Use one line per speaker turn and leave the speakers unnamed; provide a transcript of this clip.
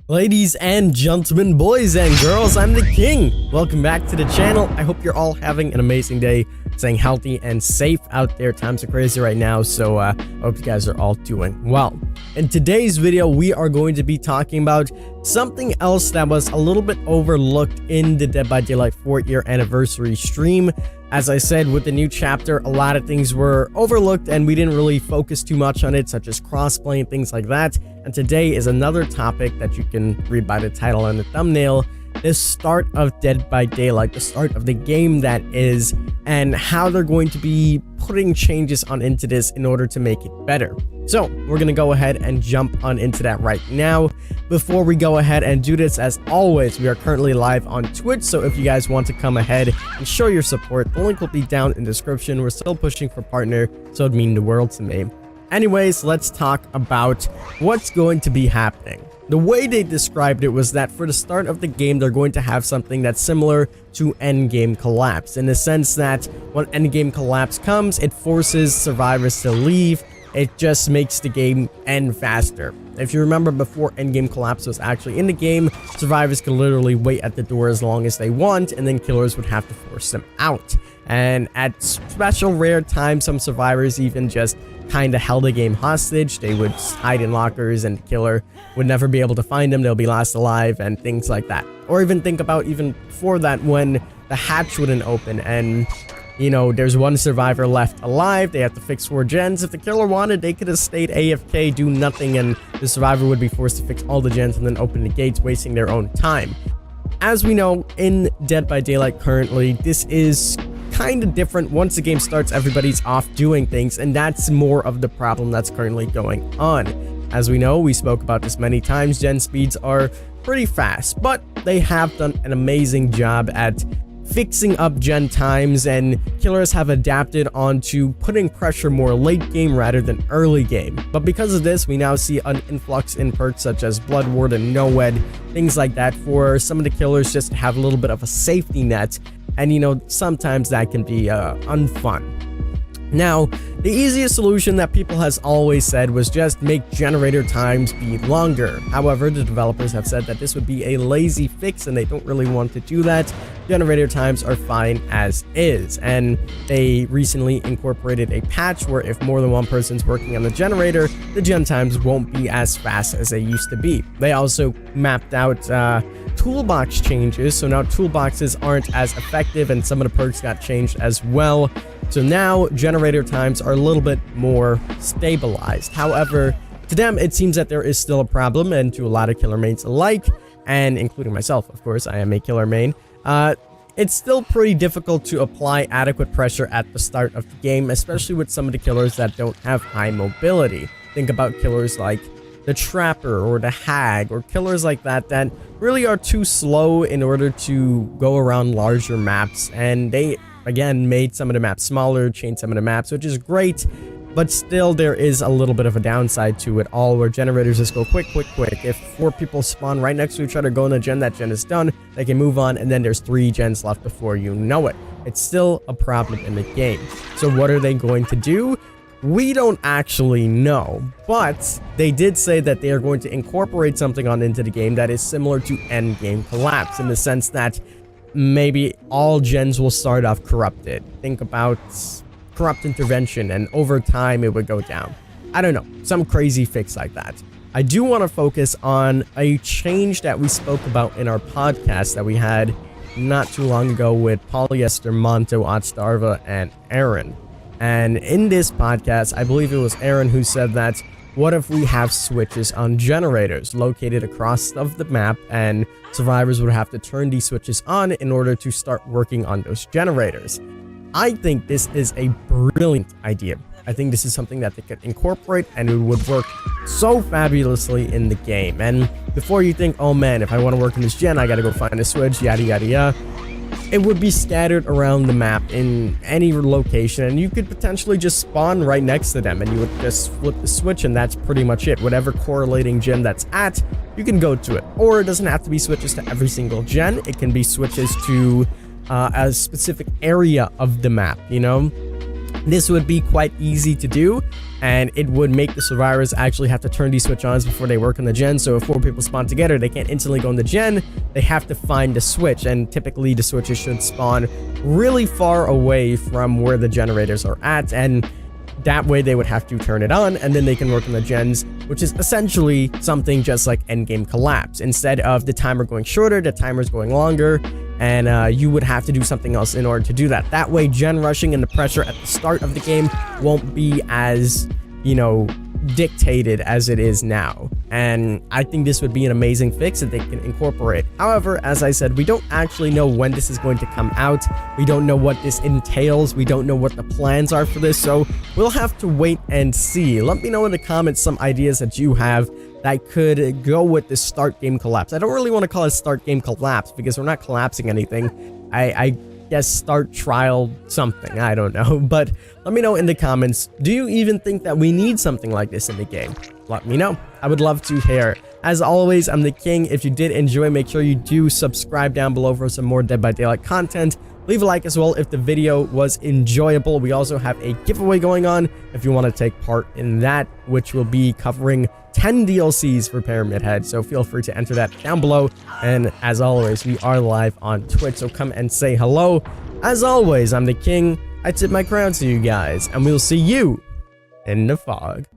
Ladies and gentlemen, boys and girls, I'm the King. Welcome back to the channel. I hope you're all having an amazing day, staying healthy and safe out there. Times are crazy right now, so I hope you guys are all doing well. In today's video, we are going to be talking about something else that was a little bit overlooked in the Dead by Daylight 4th-year anniversary stream. As I said, with the new chapter, a lot of things were overlooked and we didn't really focus too much on it, such as crossplay and things like that. And today is another topic that you can read by the title and the thumbnail, the start of Dead by Daylight, the start of the game that is, and how they're going to be putting changes on into this in order to make it better. So we're going to go ahead and jump on into that right now. Before we go ahead and do this, as always, we are currently live on Twitch, so if you guys want to come ahead and show your support, the link will be down in the description. We're still pushing for partner, so it'd mean the world to me. Anyways, let's talk about what's going to be happening. The way they described it was that for the start of the game, they're going to have something that's similar to endgame collapse, in the sense that when endgame collapse comes, it forces survivors to leave. It just makes the game end faster. If you remember, before endgame collapse was actually in the game, survivors could literally wait at the door as long as they want, and then killers would have to force them out. And at special rare times, some survivors even just kind of held the game hostage. They would hide in lockers and the killer would never be able to find them. They'll be last alive and things like that. Or even think about even before that, when the hatch wouldn't open and, you know, there's one survivor left alive, they have to fix 4 gens. If the killer wanted, they could have stayed AFK, do nothing, and the survivor would be forced to fix all the gens and then open the gates, wasting their own time. As we know, in Dead by Daylight currently, this is kind of different. Once the game starts, everybody's off doing things, and that's more of the problem that's currently going on. As we know, we spoke about this many times, gen speeds are pretty fast, but they have done an amazing job at fixing up gen times, and killers have adapted onto putting pressure more late game rather than early game. But because of this, we now see an influx in perks such as Blood Ward and No-Ed, things like that, for some of the killers just to have a little bit of a safety net. And you know, sometimes that can be unfun. Now, the easiest solution that people has always said was just make generator times be longer. However, the developers have said that this would be a lazy fix and they don't really want to do that. Generator times are fine as is, and they recently incorporated a patch where if more than one person's working on the generator, the gen times won't be as fast as they used to be. They also mapped out toolbox changes, so now toolboxes aren't as effective and some of the perks got changed as well. So now generator times are a little bit more stabilized. However, to them, it seems that there is still a problem, and to a lot of killer mains alike, and including myself, of course, I am a killer main, it's still pretty difficult to apply adequate pressure at the start of the game, especially with some of the killers that don't have high mobility. Think about killers like the Trapper or the Hag, or killers like that that really are too slow in order to go around larger maps, and they again made some of the maps smaller, changed some of the maps, which is great, but still there is a little bit of a downside to it all, where generators just go quick. If 4 people spawn right next to each other, go in a gen, that gen is done, they can move on, and then there's 3 gens left before you know it. It's still a problem in the game. So what are they going to do? We don't actually know, but they did say that they are going to incorporate something on into the game that is similar to endgame collapse, in the sense that maybe all gens will start off corrupted. Think about corrupt intervention, and over time it would go down. I don't know, some crazy fix like that. I do want to focus on a change that we spoke about in our podcast that we had not too long ago with Polyester, Monto, Otstarva, and Aaron. And in this podcast, I believe it was Aaron who said that, what if we have switches on generators located across of the map, and survivors would have to turn these switches on in order to start working on those generators? I think this is a brilliant idea. I think this is something that they could incorporate, and it would work so fabulously in the game. And before you think, oh man, if I want to work in this gen, I gotta go find a switch, yada yada yada, it would be scattered around the map in any location, and you could potentially just spawn right next to them, and you would just flip the switch, and that's pretty much it. Whatever correlating gen that's at, you can go to it. Or it doesn't have to be switches to every single gen. It can be switches to a specific area of the map, you know? This would be quite easy to do, and it would make the survivors actually have to turn these switch ons before they work on the gen. So if 4 people spawn together, they can't instantly go on the gen. They have to find the switch, and typically the switches should spawn really far away from where the generators are at, and that way they would have to turn it on, and then they can work on the gens, which is essentially something just like endgame collapse. Instead of the timer going shorter, the timer's going longer, and you would have to do something else in order to do that. That way, gen rushing and the pressure at the start of the game won't be as, you know, dictated as it is now. And I think this would be an amazing fix that they can incorporate. However, as I said, we don't actually know when this is going to come out. We don't know what this entails. We don't know what the plans are for this, so we'll have to wait and see. Let me know in the comments some ideas that you have that could go with this start game collapse. I don't really want to call it start game collapse because we're not collapsing anything. I guess start trial something, I don't know. But let me know in the comments, do you even think that we need something like this in the game? Let me know. I would love to hear. As always, I'm the King. If you did enjoy, make sure you do subscribe down below for some more Dead by Daylight content. Leave a like as well if the video was enjoyable. We also have a giveaway going on if you want to take part in that, which will be covering 10 DLCs for Pyramid Head, so feel free to enter that down below. And as always, we are live on Twitch, so come and say hello. As always, I'm the King. I tip my crown to you guys, and we'll see you in the fog.